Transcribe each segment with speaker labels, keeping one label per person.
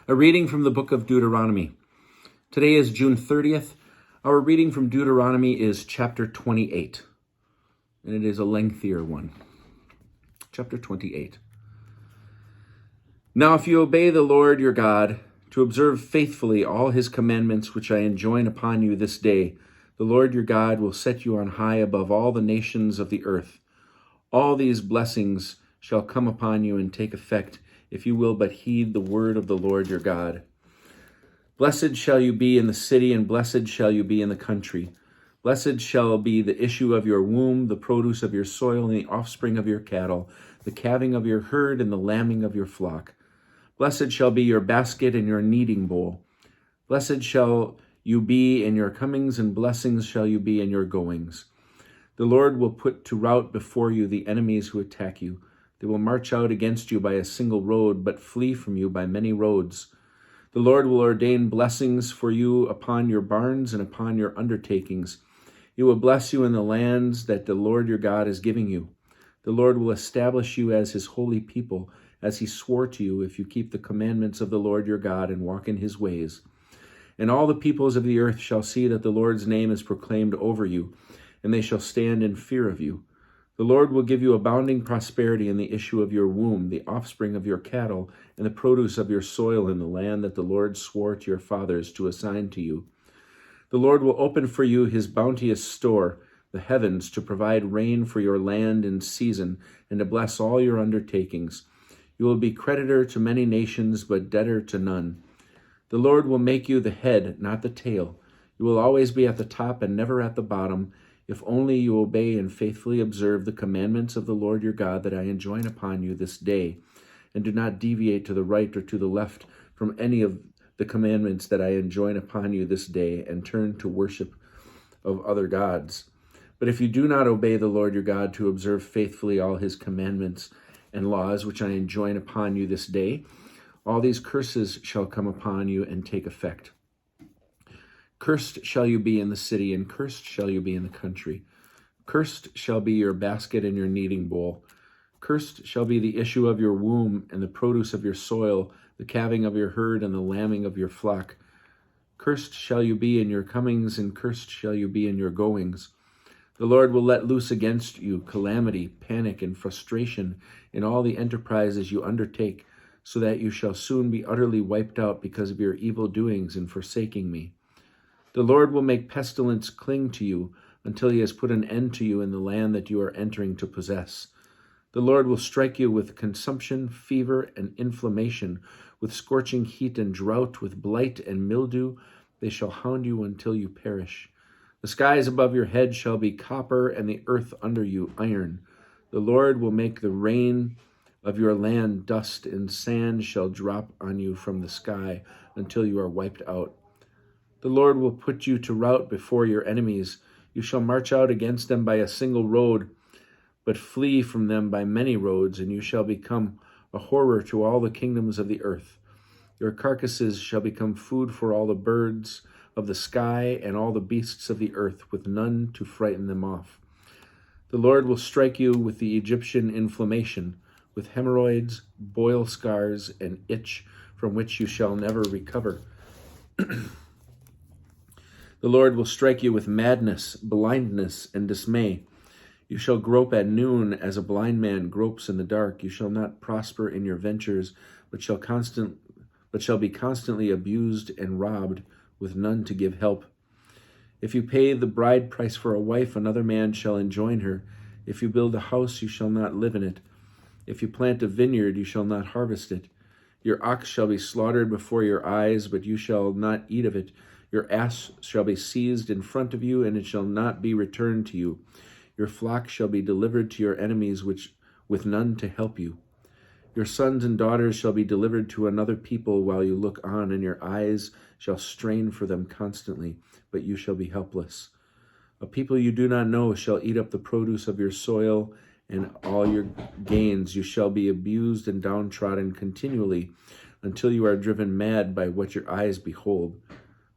Speaker 1: A reading from the book of Deuteronomy. Today is June 30th. Our reading from Deuteronomy is chapter 28, and it is a lengthier one. Chapter 28. Now if you obey the Lord your God, to observe faithfully all his commandments which I enjoin upon you this day, the Lord your God will set you on high above all the nations of the earth. All these blessings shall come upon you and take effect, if you will but heed the word of the Lord your God. Blessed shall you be in the city, and blessed shall you be in the country. Blessed shall be the issue of your womb, the produce of your soil, and the offspring of your cattle, the calving of your herd, and the lambing of your flock. Blessed shall be your basket and your kneading bowl. Blessed shall you be in your comings, and blessings shall you be in your goings. The Lord will put to rout before you the enemies who attack you. They will march out against you by a single road, but flee from you by many roads. The Lord will ordain blessings for you upon your barns and upon your undertakings. He will bless you in the lands that the Lord your God is giving you. The Lord will establish you as his holy people, as he swore to you, if you keep the commandments of the Lord your God and walk in his ways. And all the peoples of the earth shall see that the Lord's name is proclaimed over you, and they shall stand in fear of you. The Lord will give you abounding prosperity in the issue of your womb, the offspring of your cattle, and the produce of your soil in the land that the Lord swore to your fathers to assign to you. The Lord will open for you his bounteous store, the heavens, to provide rain for your land in season, and to bless all your undertakings. You will be creditor to many nations, but debtor to none. The Lord will make you the head, not the tail. You will always be at the top and never at the bottom, if only you obey and faithfully observe the commandments of the Lord your God that I enjoin upon you this day, and do not deviate to the right or to the left from any of the commandments that I enjoin upon you this day, and turn to worship of other gods. But if you do not obey the Lord your God to observe faithfully all his commandments and laws which I enjoin upon you this day, all these curses shall come upon you and take effect. Cursed shall you be in the city, and cursed shall you be in the country. Cursed shall be your basket and your kneading bowl. Cursed shall be the issue of your womb, and the produce of your soil, the calving of your herd, and the lambing of your flock. Cursed shall you be in your comings, and cursed shall you be in your goings. The Lord will let loose against you calamity, panic, and frustration in all the enterprises you undertake, so that you shall soon be utterly wiped out because of your evil doings in forsaking me. The Lord will make pestilence cling to you until he has put an end to you in the land that you are entering to possess. The Lord will strike you with consumption, fever, and inflammation, with scorching heat and drought, with blight and mildew. They shall hound you until you perish. The skies above your head shall be copper, and the earth under you iron. The Lord will make the rain of your land dust, and sand shall drop on you from the sky until you are wiped out. The Lord will put you to rout before your enemies. You shall march out against them by a single road, but flee from them by many roads, and you shall become a horror to all the kingdoms of the earth. Your carcasses shall become food for all the birds of the sky and all the beasts of the earth, with none to frighten them off. The Lord will strike you with the Egyptian inflammation, with hemorrhoids, boil scars, and itch from which you shall never recover. The Lord will strike you with madness, blindness, and dismay. You shall grope at noon as a blind man gropes in the dark. You shall not prosper in your ventures, but shall be constantly abused and robbed, with none to give help. If you pay the bride price for a wife, another man shall enjoin her. If you build a house, you shall not live in it. If you plant a vineyard, you shall not harvest it. Your ox shall be slaughtered before your eyes, but you shall not eat of it. Your ass shall be seized in front of you, and it shall not be returned to you. Your flock shall be delivered to your enemies, with none to help you. Your sons and daughters shall be delivered to another people while you look on, and your eyes shall strain for them constantly, but you shall be helpless. A people you do not know shall eat up the produce of your soil and all your gains. You shall be abused and downtrodden continually until you are driven mad by what your eyes behold.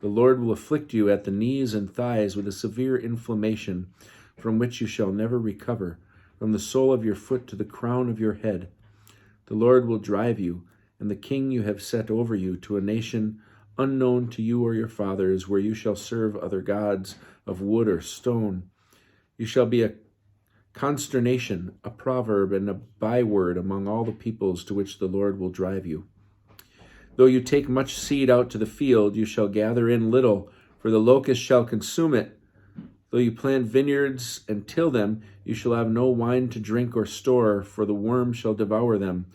Speaker 1: The Lord will afflict you at the knees and thighs with a severe inflammation, from which you shall never recover, from the sole of your foot to the crown of your head. The Lord will drive you, and the king you have set over you, to a nation unknown to you or your fathers, where you shall serve other gods of wood or stone. You shall be a consternation, a proverb, and a byword among all the peoples to which the Lord will drive you. Though you take much seed out to the field, you shall gather in little, for the locust shall consume it. Though you plant vineyards and till them, you shall have no wine to drink or store, for the worm shall devour them.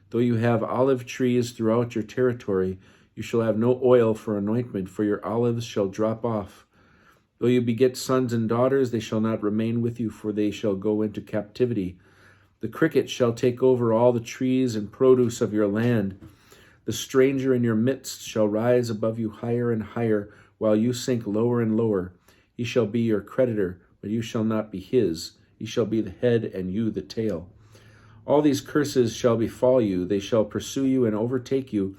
Speaker 1: Though you have olive trees throughout your territory, you shall have no oil for anointment, for your olives shall drop off. Though you beget sons and daughters, they shall not remain with you, for they shall go into captivity. The cricket shall take over all the trees and produce of your land. The stranger in your midst shall rise above you higher and higher, while you sink lower and lower. He shall be your creditor, but you shall not be his. He shall be the head, and you the tail. All these curses shall befall you. They shall pursue you and overtake you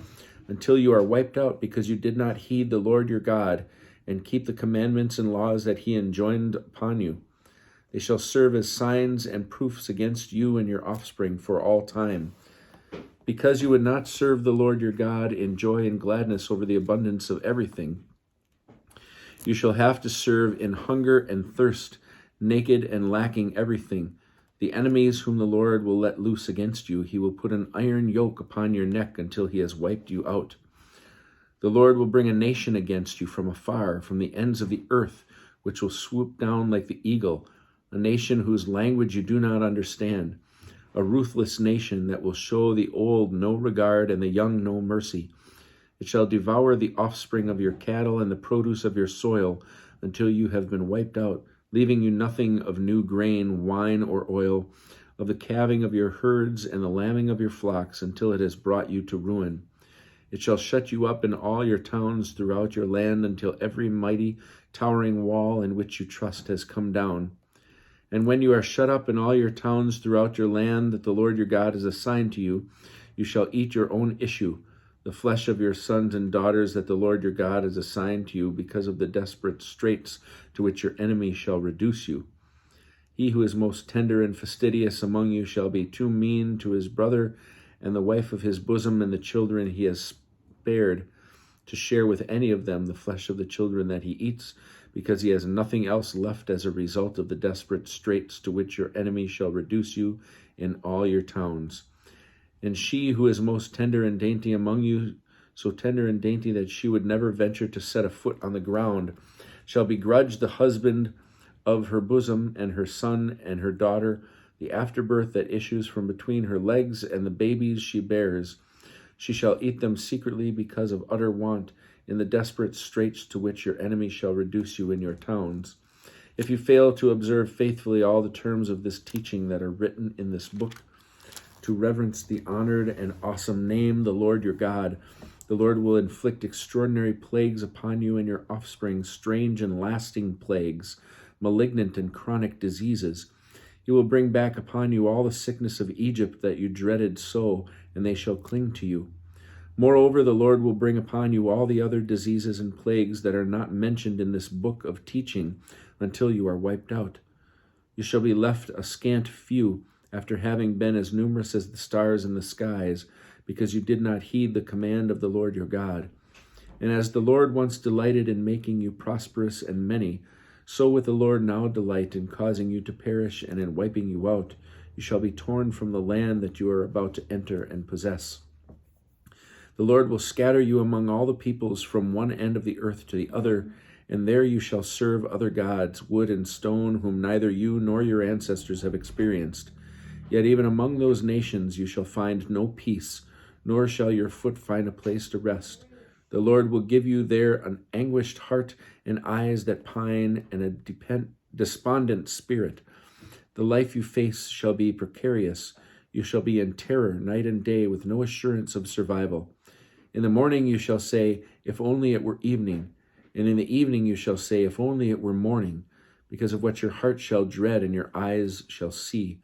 Speaker 1: until you are wiped out, because you did not heed the Lord your God and keep the commandments and laws that he enjoined upon you. They shall serve as signs and proofs against you and your offspring for all time. Because you would not serve the Lord your God in joy and gladness over the abundance of everything, you shall have to serve in hunger and thirst, naked and lacking everything. The enemies whom the Lord will let loose against you, he will put an iron yoke upon your neck until he has wiped you out. The Lord will bring a nation against you from afar, from the ends of the earth, which will swoop down like the eagle, a nation whose language you do not understand, a ruthless nation that will show the old no regard and the young no mercy. It shall devour the offspring of your cattle and the produce of your soil until you have been wiped out, leaving you nothing of new grain, wine, or oil, of the calving of your herds and the lambing of your flocks, until it has brought you to ruin. It shall shut you up in all your towns throughout your land until every mighty, towering wall in which you trust has come down. And when you are shut up in all your towns throughout your land that the Lord your God has assigned to you, you shall eat your own issue, the flesh of your sons and daughters that the Lord your God has assigned to you, because of the desperate straits to which your enemy shall reduce you. He who is most tender and fastidious among you shall be too mean to his brother and the wife of his bosom and the children he has spared to share with any of them the flesh of the children that he eats, because he has nothing else left as a result of the desperate straits to which your enemy shall reduce you in all your towns. And she who is most tender and dainty among you, so tender and dainty that she would never venture to set a foot on the ground, shall begrudge the husband of her bosom and her son and her daughter, the afterbirth that issues from between her legs and the babies she bears. She shall eat them secretly because of utter want, in the desperate straits to which your enemy shall reduce you in your towns. If you fail to observe faithfully all the terms of this teaching that are written in this book, to reverence the honored and awesome name, the Lord your God, the Lord will inflict extraordinary plagues upon you and your offspring, strange and lasting plagues, malignant and chronic diseases. He will bring back upon you all the sickness of Egypt that you dreaded so, and they shall cling to you. Moreover, the Lord will bring upon you all the other diseases and plagues that are not mentioned in this book of teaching until you are wiped out. You shall be left a scant few, after having been as numerous as the stars in the skies, because you did not heed the command of the Lord your God. And as the Lord once delighted in making you prosperous and many, so will the Lord now delight in causing you to perish and in wiping you out. You shall be torn from the land that you are about to enter and possess. The Lord will scatter you among all the peoples from one end of the earth to the other, and there you shall serve other gods, wood and stone, whom neither you nor your ancestors have experienced. Yet even among those nations you shall find no peace, nor shall your foot find a place to rest. The Lord will give you there an anguished heart and eyes that pine and a despondent spirit. The life you face shall be precarious. You shall be in terror night and day with no assurance of survival. In the morning you shall say, if only it were evening. And in the evening you shall say, if only it were morning, because of what your heart shall dread and your eyes shall see.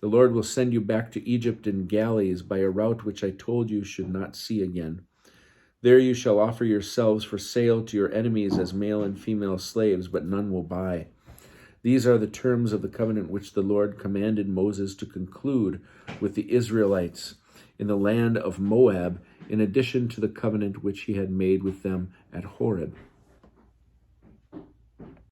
Speaker 1: The Lord will send you back to Egypt in galleys by a route which I told you should not see again. There you shall offer yourselves for sale to your enemies as male and female slaves, but none will buy. These are the terms of the covenant which the Lord commanded Moses to conclude with the Israelites. in the land of Moab, in addition to the covenant which he had made with them at Horeb.